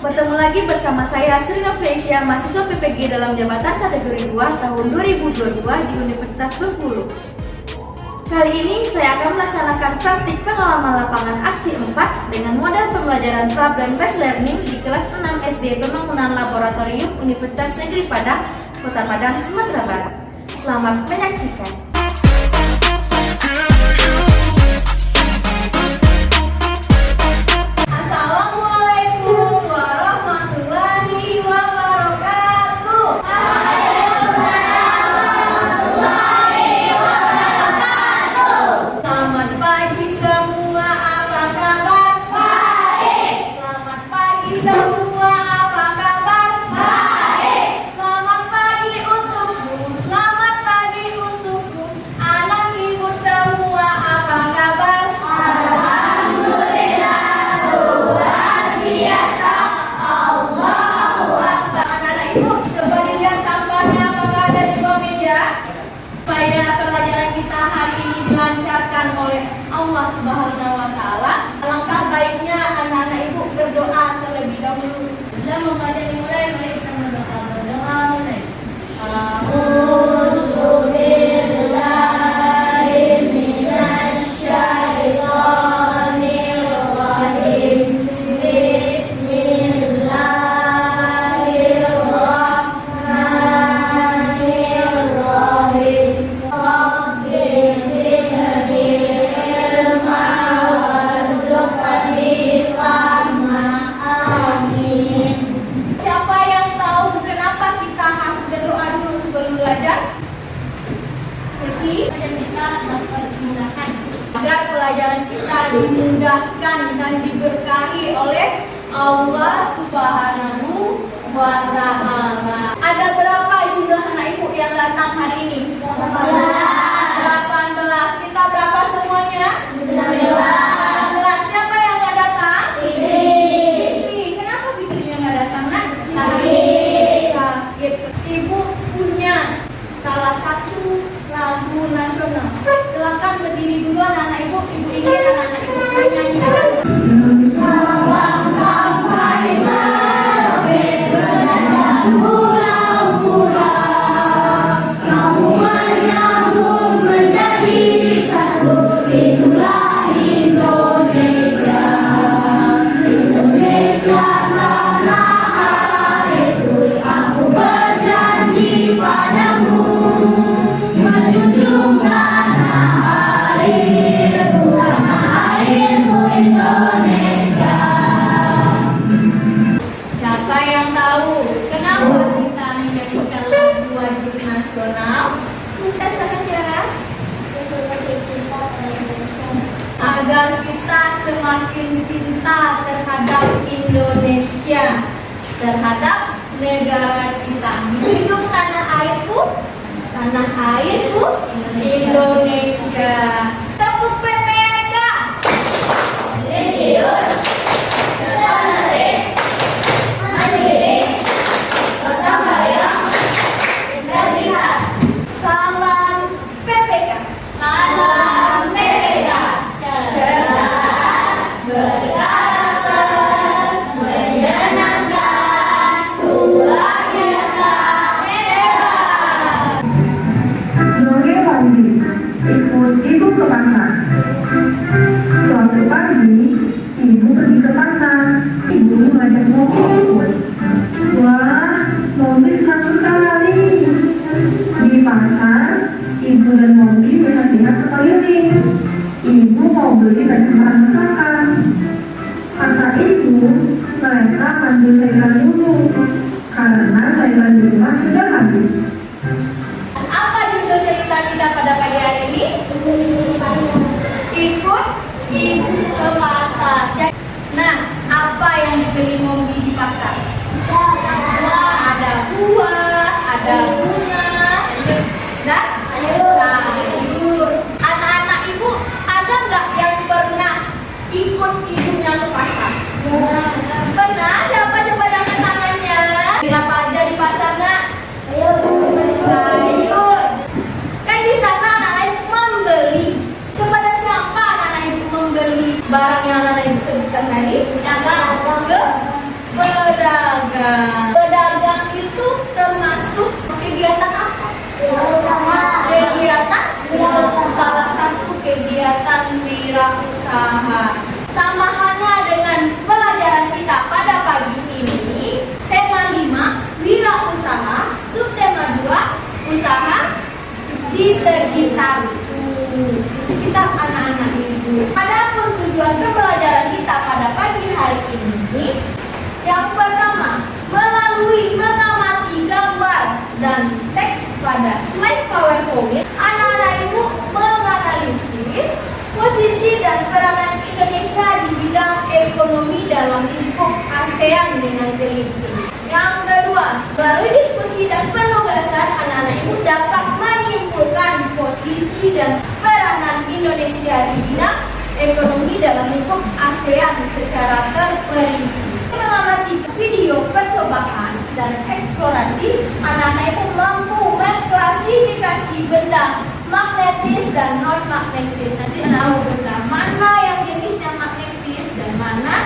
Bertemu lagi bersama saya Sri Novia, mahasiswa PPG dalam jabatan kategori 2 tahun 2022 di Universitas Bengkulu. Kali ini saya akan melaksanakan praktik pengalaman lapangan aksi 4 dengan model pembelajaran problem-based learning di kelas 6 SD Pembangunan Laboratorium Universitas Negeri Padang, Kota Padang, Sumatera Barat. Selamat menyaksikan. Supaya pelajaran kita hari ini dilancarkan oleh Allah Subhanahu wa Ta'ala, alangkah baiknya anak-anak ibu berdoa terlebih dahulu. Sebelum membaca dimulai, mari kita berdoa. Berdoa mulai. Agar pelajaran kita dimudahkan dan diberkahi oleh Allah Subhanahu wa Ta'ala. Ada berapa jumlah anak ibu yang datang hari ini? 18. Kita berapa semuanya? 19. Siapa yang nggak datang? Fitri. Kenapa Fitrinya nggak datang, Nak? Sakit. Ibu punya salah satu lagu nasional. Silakan berdiri dulu anak-anak ibu. Ibu ingin anak-anak ibu menyanyikan. Sabang sampai Merauke bernada pulau-pulau, semua nyambung menjadi satu. Itulah Indonesia. Indonesia tanah airku, aku berjanji padamu menjunjung tanah airku Indonesia. Siapa yang tahu kenapa kita menjadikan lagu wajib nasional? Silakan Tiara. Agar kita semakin cinta terhadap Indonesia, terhadap negara kita. Menjunjung tanah airku Indonesia. Tepuk PPK. Religius, nasionalis, mandiri, gotong royong, integritas. Salam PPK. Salam PPK. Cerdas, berkarakter, menyenangkan, luar biasa, hebat. Ikut ibu ke pasar. Suatu pagi, ibu pergi ke pasar. Ibu mengajak mobil ikut. Wah, mobil satu kali. Di pasar, ibu dan mobil berhati-hati sekeliling. Ibu mau beli banyak barang masakan. Kata ibu, mereka ambil sayuran dulu, karena sayuran di rumah sudah habis. Apa judul cerita kita pada pagi hari ini? Ikut ibu ke pasar. Nah, apa yang dibeli Mombi di pasar? Ada buah, ada bunga, dan sayur. Anak-anak ibu, ada nggak yang pernah ikut ibunya ke pasar? Pernah? Siapa coba angkat tangannya? Apa aja di pasar, Nak? Sayur. Kan di sana anak-anak ibu membeli. Kepada siapa anak-anak ibu membeli barang yang anak-anak ibu sebutkan tadi? Pedagang. di sekitar anak-anak ibu. Adapun tujuan pembelajaran kita pada pagi hari ini, yang pertama, melalui mengamati gambar dan teks pada slide PowerPoint, anak-anak ibu menganalisis posisi dan peranan Indonesia di bidang ekonomi dalam lingkup ASEAN dengan teliti. Yang kedua, melalui diskusi dan penugasan, anak-anak ibu dapat menyimpulkan posisi dan peranan Indonesia di bidang ekonomi dalam lingkup ASEAN secara terperinci. Mengamati video percobaan dan eksplorasi, anak-anak ibu mampu mengklasifikasi benda magnetis dan non magnetis. Nanti anak-anak benda mana yang jenisnya magnetis dan mana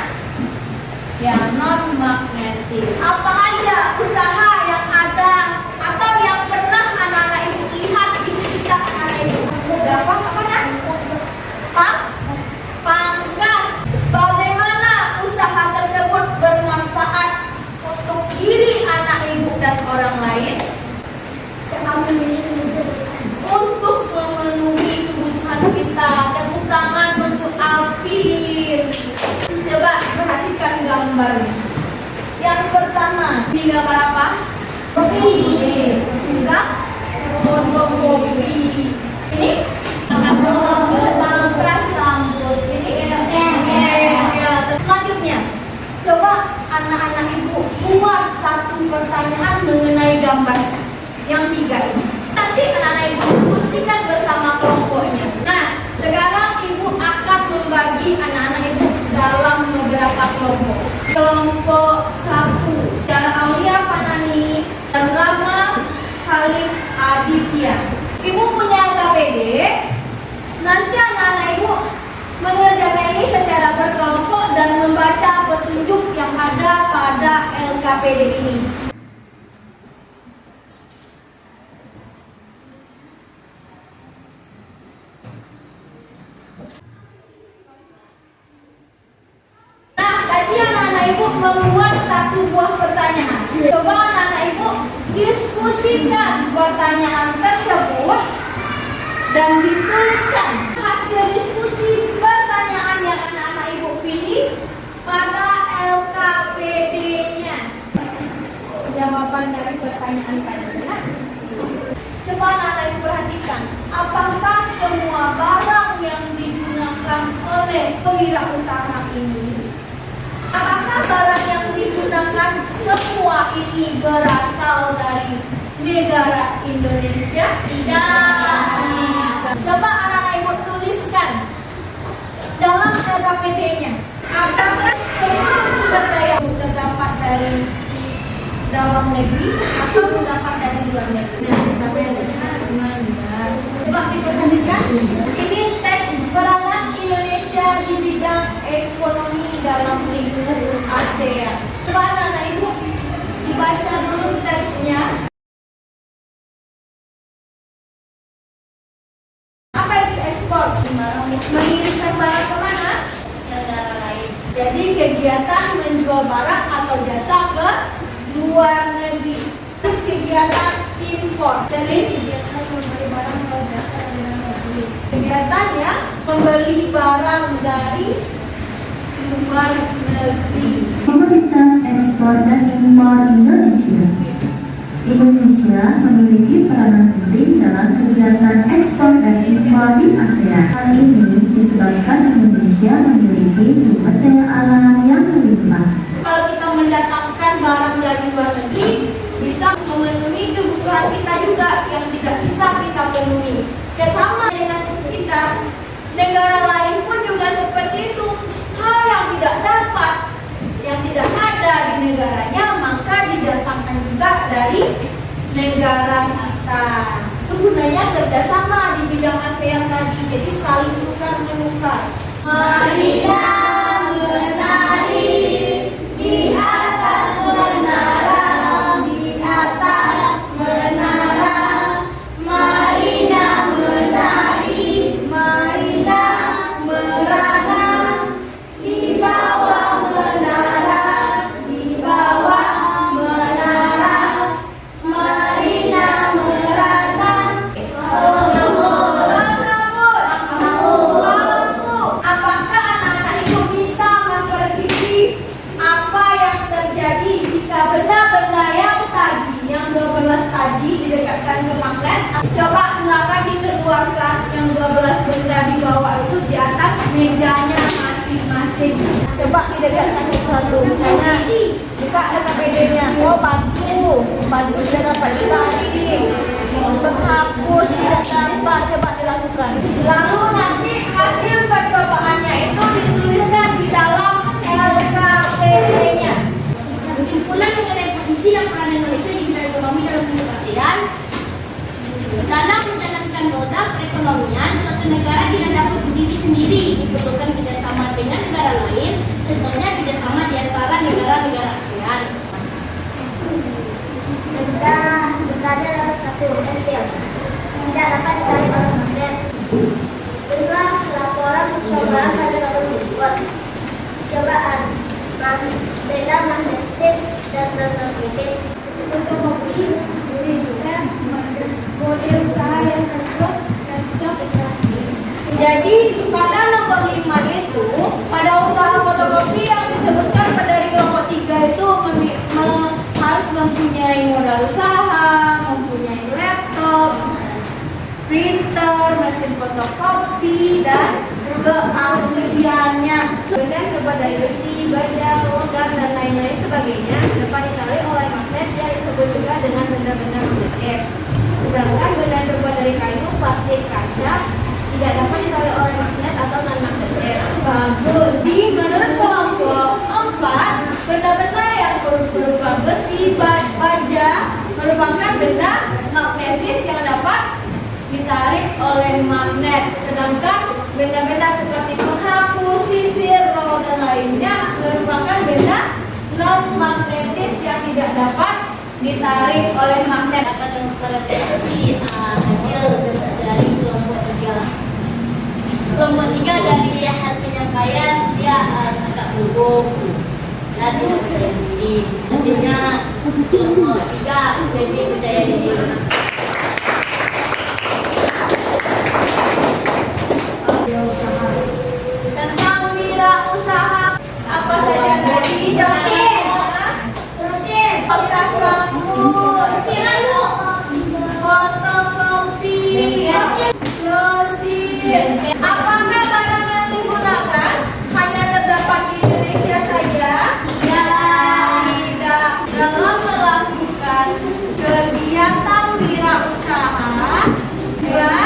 yang non magnetis. Apa aja usaha yang ada atau yang pernah anak-anak ibu lihat di sekitar anak ibu? Dapat apa nak? Pangkas. Bagaimana usaha tersebut bermanfaat untuk diri anak ibu dan orang lain? Untuk memenuhi kebutuhan kita. Tepuk tangan untuk Alvin. Coba perhatikan gambarnya. Yang pertama, ini gambar apa? Kopi. Enggak? Fotokopi. Ini? Pangkas rambut. Ini? Selanjutnya, coba anak-anak ibu buat satu pertanyaan mengenai gambar yang tiga ini. Nanti anak-anak ibu diskusikan bersama kelompoknya. Nah, sekarang ibu akan membagi anak-anak ibu dalam beberapa kelompok. Kelompok 1, Tiara Aulia Fanani dan Rama Khalif Aditya. Ibu punya LKPD. Nanti anak-anak ibu mengerjakan ini secara berkelompok dan membaca petunjuk yang ada pada LKPD ini. Membuat satu buah pertanyaan. Coba anak-anak ibu diskusikan pertanyaan tersebut dan dituliskan hasil diskusi pertanyaan yang anak-anak ibu pilih pada LKPD-nya. Jawaban dari pertanyaan tadi. Coba anak-anak ibu perhatikan, apakah semua barang yang digunakan oleh kewirausaha ini, apakah barang yang digunakan semua ini berasal dari negara Indonesia? Tidak. Coba anak-anak ibu tuliskan dalam LKPD-nya. Apakah semua sumber daya terdapat dari dalam negeri atau terdapat dari luar negeri? Coba diperhatikan. Ini teks peranan Indonesia di bidang ekonomi dalam lingkup ASEAN. Coba anak-anak ibu dibaca dulu teksnya. Apa itu ekspor? Mengirimkan barang kemana? Negara lain. Jadi kegiatan menjual barang atau jasa ke luar negeri. Kegiatan impor. Jadi kegiatan membeli barang atau jasa dari luar negeri. Kegiatan yang membeli barang dari luar negeri. Komoditas ekspor dan impor Indonesia. Indonesia memiliki peranan penting dalam kegiatan ekspor dan impor di ASEAN. Hal ini disebabkan Indonesia memiliki sumber daya alam yang melimpah. Kalau kita mendatangkan barang dari luar negeri, bisa memenuhi kebutuhan kita juga yang tidak bisa kita penuhi. Dan sama dengan kita, negara lain pun juga seperti itu. Hal yang tidak dapat, yang tidak ada di negaranya, maka didatangkan juga dari negara kita. Gunanya kerjasama di bidang ASEAN tadi, jadi saling tukar menukar. Marilah menari di atas menara, di atas menara. Marilah menari, marilah merana di bawah menara, di bawah menara. Marilah merana. yang 12 benda di bawah itu di atas mejanya masing-masing. Coba kita lihat satu-satu. Misalnya buka KPD-nya. Oh, batu tidak dapat ditarik. Penghapus tidak dapat, coba dilakukan. Lalu nanti hasil percobaannya itu dituliskan di dalam LKPD-nya. Kesimpulan mengenai posisi dan peran Indonesia di bidang ekonomi dalam bentuk ASEAN. Dalam menjalankan roda perekonomian, suatu negara tidak dapat berdiri sendiri, dibutuhkan kerjasama dengan negara lain, contohnya kerjasama di antara negara-negara ASEAN. Benda adalah satu hasil, tidak dapat ditarik oleh magnet. Teruslah laporan percobaan pada tahun berikut. Cobaan benda magnetis dan non-magnetis untuk membeli bukan model usaha yang cocok dan cocok. Jadi pada nomor 5 itu, pada usaha fotokopi yang disebutkan dari kelompok 3 itu harus mempunyai modal usaha, mempunyai laptop, printer, mesin fotokopi, dan keahliannya. Kemudian terbuat dari besi, baja, logam, dan lain-lain sebagainya dapat ditarik oleh magnet yang disebut juga dengan benda-benda magnetis. Sedangkan benda yang terbuat dari kayu, plastik, kaca tidak dapat ditarik oleh magnet atau non-magnetis. Bagus. Di menurut kelompok 4, benda-benda yang berupa besi, baja merupakan benda magnetis yang dapat ditarik oleh magnet. Sedangkan benda-benda seperti penghapus, sisir, roll, dan lainnya merupakan benda non-magnetis yang tidak dapat ditarik oleh magnet. Akan memprediksi hasil dari kelompok 3. Kelompok 3 dari hal penyampaian dia agak gugup dan tidak percaya diri. Hasilnya kelompok 3 lebih percaya diri. Tentang wirausaha apa saja tadi? Terusin. Bekas rambut, fotokopi, grosir. Apakah barang yang digunakan hanya terdapat di Indonesia saja? Tidak. Dalam melakukan kegiatan wirausaha juga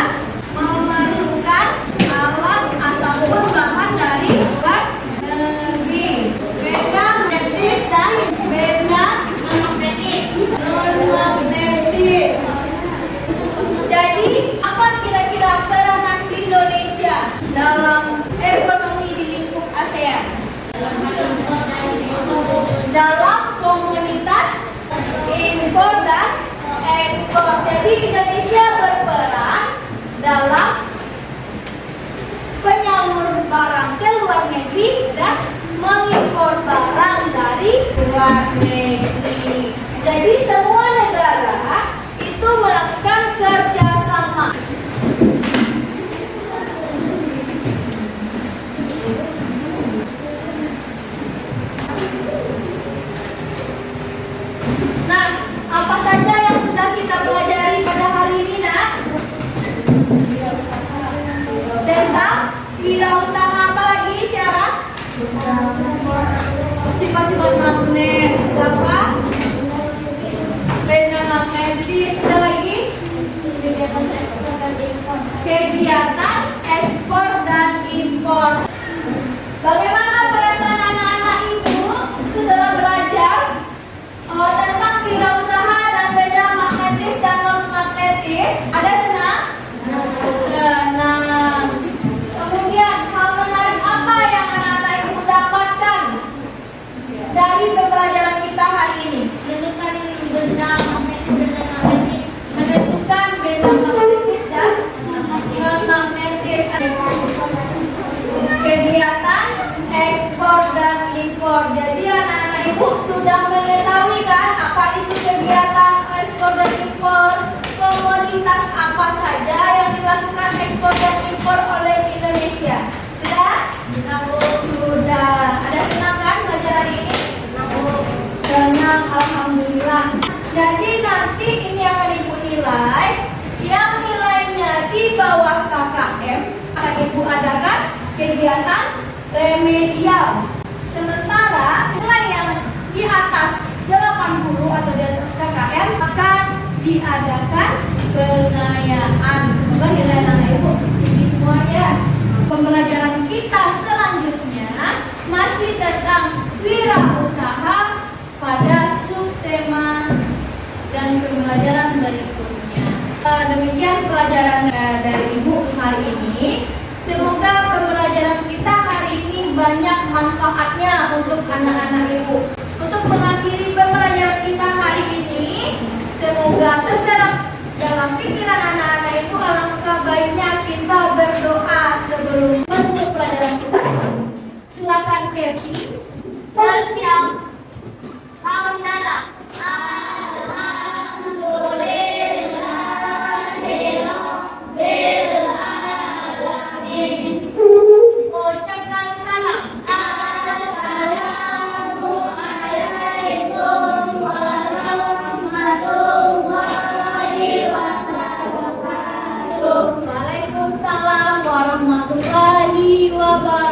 memerlukan alat ataupun bahan dari luar negeri. Benda magnetis dan benda non-magnetis. Jadi, apa kira-kira peranan Indonesia dalam ekonomi di lingkup ASEAN? Dalam komunitas impor dan ekspor. Jadi Indonesia berperan dalam penyalur barang ke luar negeri dan mengimpor barang dari luar negeri. Jadi semua negara itu melakukan kerjasama. Nah, apa saja yang sudah kita pelajari pada hari ini, nak? Tentang wirausaha apa lagi, Tiara? Sifat-sifat magnet, apa? Benda magnetis, ada lagi? Kegiatan ekspor dan impor. Bagaimana perasaan anak-anak ibu setelah belajar tentang wirausaha dan benda magnetis dan non-magnetis? Ada senang? Senang. Kemudian hal menarik apa yang anak-anak ibu dapatkan dari pembelajaran kita hari ini? Menentukan benda magnetis dan non-magnetis. Menentukan benda magnetis dan non-magnetis. kegiatan remedial. Sementara nilai yang di atas 80 atau di atas KKM akan diadakan pengayaan. Semoga nilai anak ibu tinggi semuanya. Pembelajaran kita selanjutnya masih tentang wirausaha pada subtema dan pembelajaran berikutnya. Demikian pelajaran dari ibu hari ini. Semoga pembelajaran kita hari ini banyak manfaatnya untuk anak-anak ibu. Untuk mengakhiri pembelajaran kita hari ini, semoga terserap dalam pikiran anak-anak ibu. Alangkah baiknya kita berdoa sebelum menutup pelajaran kita. Silakan Kevin. Bersiap. Ucapkan salam. Assalamualaikum warahmatullahi wabarakatuh. Waalaikumsalam warahmatullahi wabarakatuh.